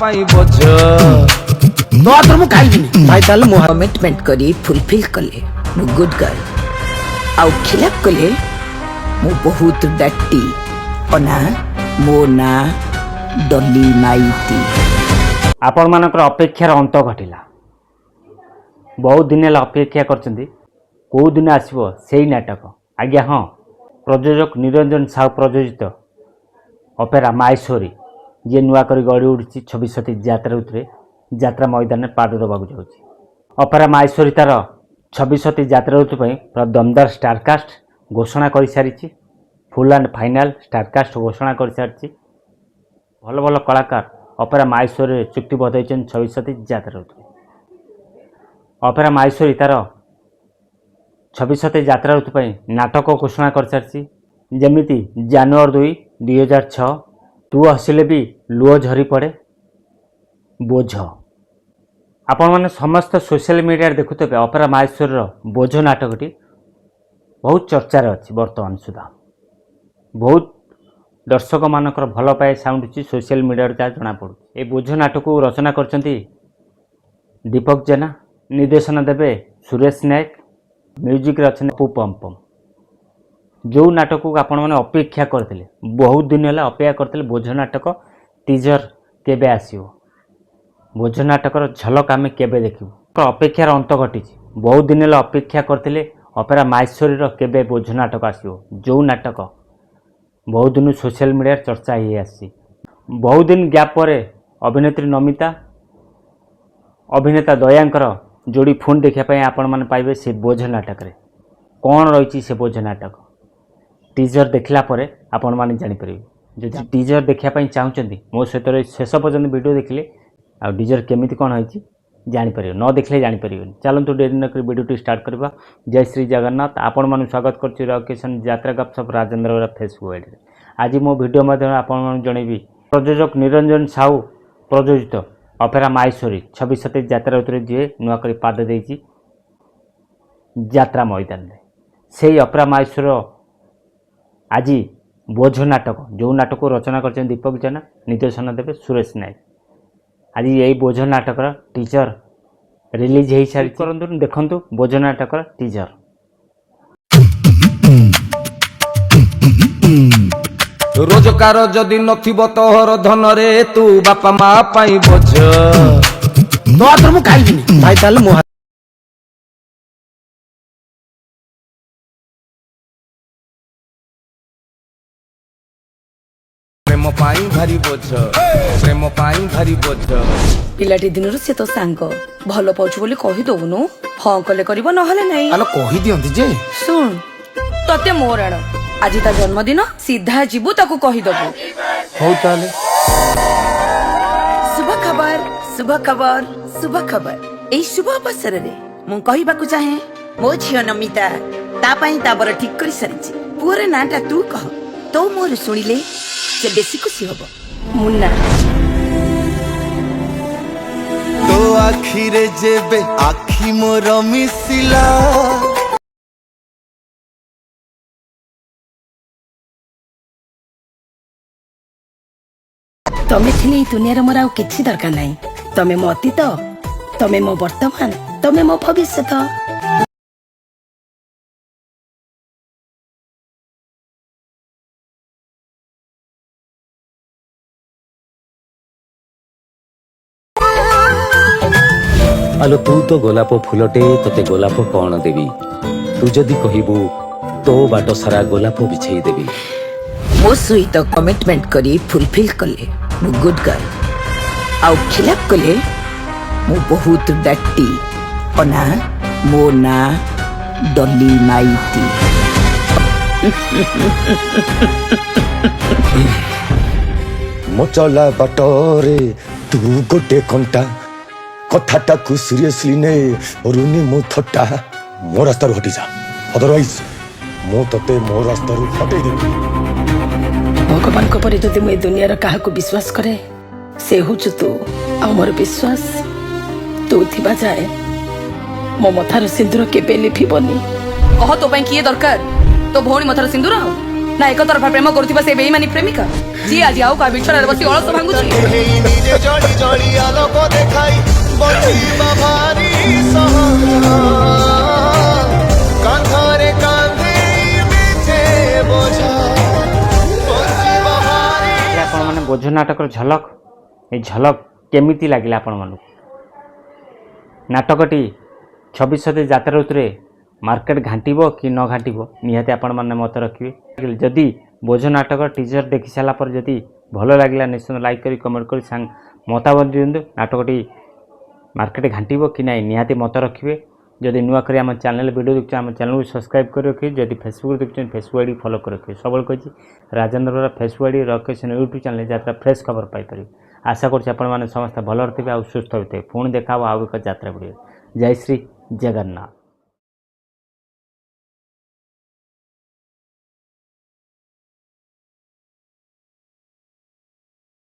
पाई बोझ तो आतर मु काई दिनी भाई ताले मो कमिटमेंट करी फुलफिल कले मु गुड गर्ल आउ खिलाफ कले मु बहुत डट्टी अना मो ना डली माइती। आपण मानकर अपेक्षार अंत घटिला। बहुत दिन अपेक्षा करछंती कौ दिन आसीबो सेही नाटक। आज्ञा हाँ, प्रयोजक निरंजन साहू प्रयोजित अपेरा माहेश्वरी जी नुआ कर गड़ी उड़ी 26 यात्रा ऋतु यात्रा मैदान में पाद दबाक जाऊँगी। अपेरा माहेश्वरी तार 26 यात्रा ऋतु पूरा दमदार स्टारकास्ट घोषणा कर सारी। फुल एंड फाइनाल स्टारकास्ट घोषणा कर सारी। भल भल कलाकार अपेरा माहेश्वरी चुक्तिबद्ध होती 26 यात्रा ऋतु। अपेरा माहेश्वरी तार 26 यात्रा ऋतु नाटक घोषणा कर सारी। जमीती January 2, 2006 तू हसिले भी लुह झरी पड़े बोझ। आपण मैंने समस्त सोशल मीडिया देखुवे अपेरा माहेश्वरी बोझ नाटकटी बहुत चर्चार अच्छी। बर्तमान सुधा बहुत दर्शक मानकर भल पाए साउंड सोशल मीडिया जहाँ जना पड़ू। ये बोझ नाटक को रचना करछंती दीपक जेना, निर्देशन देवे सुरेश नायक, म्यूजिक रचना पू पम्पम। जो नाटक को आपण मैंने अपेक्षा करते बहुत दिन है अपेक्षा करते बोझ नाटक टीजर केबे आसीबो, बोझ नाटकर झलक आम केबे देखिबू। अपेक्षार अंत घटी। बहुत दिन है अपेक्षा करते अपेरा माहेश्वरी केबे बोझ नाटक आसीबो। जो नाटक बहुत दिन सोशल मीडिया चर्चा ही आसी। बहुत दिन गैप पर अभिनेत्री नमिता अभिनेता दयांकर जोड़ी फोन देखापी आपण मैंने पाइबे से बोझ नाटक रे कौन रही से बोझ नाटक। टीजर देखला परे आपण माने जानि परिबे। जदि टीजर देखापी चाहूँगी मो सहित शेष पर्यंत वीडियो देखले आ टीजर केमिति कौन होइछि जानि परिबे। न देखले जानि परिबे। चलतु डेरी नक वीडियो स्टार्ट करबा। जय श्री जगन्नाथ। आपण माने स्वागत करछि लोकेशन यात्रा गपसप राजेंद्र फेसबुक आईडी। आज मो वीडियो माध्यम आपण माने जणेबी प्रयोजक निरंजन साहू प्रयोजित अपेरा माहेश्वरी 26 यात्रा ऋतु जी नुआ कर पाद देछि यात्रा मैदान में। से अपेरा माहेश्वरी आज बोझ नाटक जो नाटक को रचना कर दीपक जेना, निर्देशन देवे सुरेश नायक। आज यही बोझ नाटक टीजर रिलीज हो सारी। करंतु देखंतु बोझ नाटक टीजर। रोजगार जदि नथिबो तोहर धन रे तू बापा मा पाई बोझ तो आतर मु काई दिनी भाई ताले मो प्रेम पाई भारी बोझ प्रेम पाई भारी बोझ। पिलाटी दिन से तो सांग भल पाउछु बोली कहि दउनु। हाँ कले करिवो नहले नहीं। आलो कहि दियंती जे सुन तते मोराण आज ता जन्मदिन सीधा जीवु ताकू कहि दबु। हो ताले शुभ खबर शुभ खबर शुभ खबर। ए शुभ अवसर रे मु कहिबाकू चाहे मो झियो नमिता ता पई ताबर ठीक करि सरिछि। पुरे नाटा तू कह तो मोर सुनिले से बेसी खुशी हबो। मुन्ना तो आखिरे जेबे आखि मोर मिसिला तमे थिले दुनिया मोर आउ किछि दरकार नाही। तमे मो अतीत, तमे मो वर्तमान, तमे मो भविष्यत। आलो तू तो गोलाप फूलटे तोते गोलाप कौन देवी। तू जदि कहबू तो बाट सारा गोलाप बिछेई देवी। मो सहित कमिटमेंट करी फुलफिल कले मु गुड गर्ल आउ खिलाफ कले मु बहुत डट्टी अना मो ना डली माइती। मो चला बाटरे तू गोटे कंटा कथाटा को सीरियसली ने रुनी मो थट्टा मो रास्ता हटि जा। अदरवाइज मो तते मो रास्ता हटै देबी। भगवान को परे जदि मुझे दुनिया क्या विश्वास करे से हूँ तू आ मोर विश्वास तू थिबा जाए मो मथार सिंदूर केबे लिफिबनी। कह तो किए दरकार तो भौणी मथार सिंदूर ନା ଏକ ତରଫା ପ୍ରେମ କରୁଥିବା ସେ ବେଇମାନି ପ୍ରେମିକା ଯିଏ ଆଜି ଆଉ କାହା ବିଛଣାରେ ବସି ଅଳସ ଭାଙ୍ଗୁଛି। ନିଜେ ଜଳି ଜଳି ଆଲୋକ ଦେଖାଇ ବଞ୍ଚିବା ଭାରି ସହଜ କାନ୍ଧରେ କାନ୍ଧେଇ ମିଛେ ବୋଝ ବଞ୍ଚିବା ଭାରି ଆପଣମାନେ ବୋଝ ନାଟକର ଝଲକ এই ঝলক কেমিতি লাগিলা ଆପଣମାନଙ୍କୁ ନାଟକଟି 26 ଯାତ୍ରା ଋତୁରେ ମାର୍କେଟ ଘାଣ୍ଟିବ କି ନ ଘାଣ୍ଟିବ ନିହାତି ଆପଣମାନେ ମତ ରଖିବେ। ଯଦି ବୋଝ ନାଟକ ଟିଜର ଦେଖି ସାରିଲା ପରେ ଯଦି ଭଲ ଲାଗିଲା ନିଶ୍ଚୟ ଲାଇକ୍ କରି କମେଣ୍ଟ କରି ମତାମତ ଦିଅନ୍ତୁ। ନାଟକଟି ମାର୍କେଟ ଘାଣ୍ଟିବ କି ନାହିଁ ନିହାତି ମତ ରଖିବେ। ଯଦି ନୂଆ କରି ଆମ ଚ୍ୟାନେଲ ଭିଡ଼ିଓ ଦେଖୁଛନ୍ତି ଆମ ଚ୍ୟାନେଲକୁ ସବସ୍କ୍ରାଇବ୍ କରି ରଖିବେ। ଯଦି ଫେସବୁକ୍ ଦେଖୁଛନ୍ତି ଫେସବୁକ୍ ଆଇଡ଼ି ଫଲୋ କରି ରଖିବେ। ସବୁବେଳେ କହିଛି ରାଜେନ୍ଦ୍ରର ଫେସବୁକ୍ ଆଇଡ଼ି ରକେଶନ ୟୁଟ୍ୟୁବ୍ ଚ୍ୟାନେଲ ଯାତ୍ରା ଫ୍ରେଶ୍ ଖବର ପାଇପାରିବେ। ଆଶା କରୁଛି ଆପଣମାନେ ସମସ୍ତେ ଭଲରେ ଥିବେ ଆଉ ସୁସ୍ଥ ହୋଇଥିବେ। ପୁଣି ଦେଖା ହେବ ଆଉ ଏକ ଯାତ୍ରା ଭିଡ଼ିଓ। ଜୟ ଶ୍ରୀ ଜଗନ୍ନାଥ।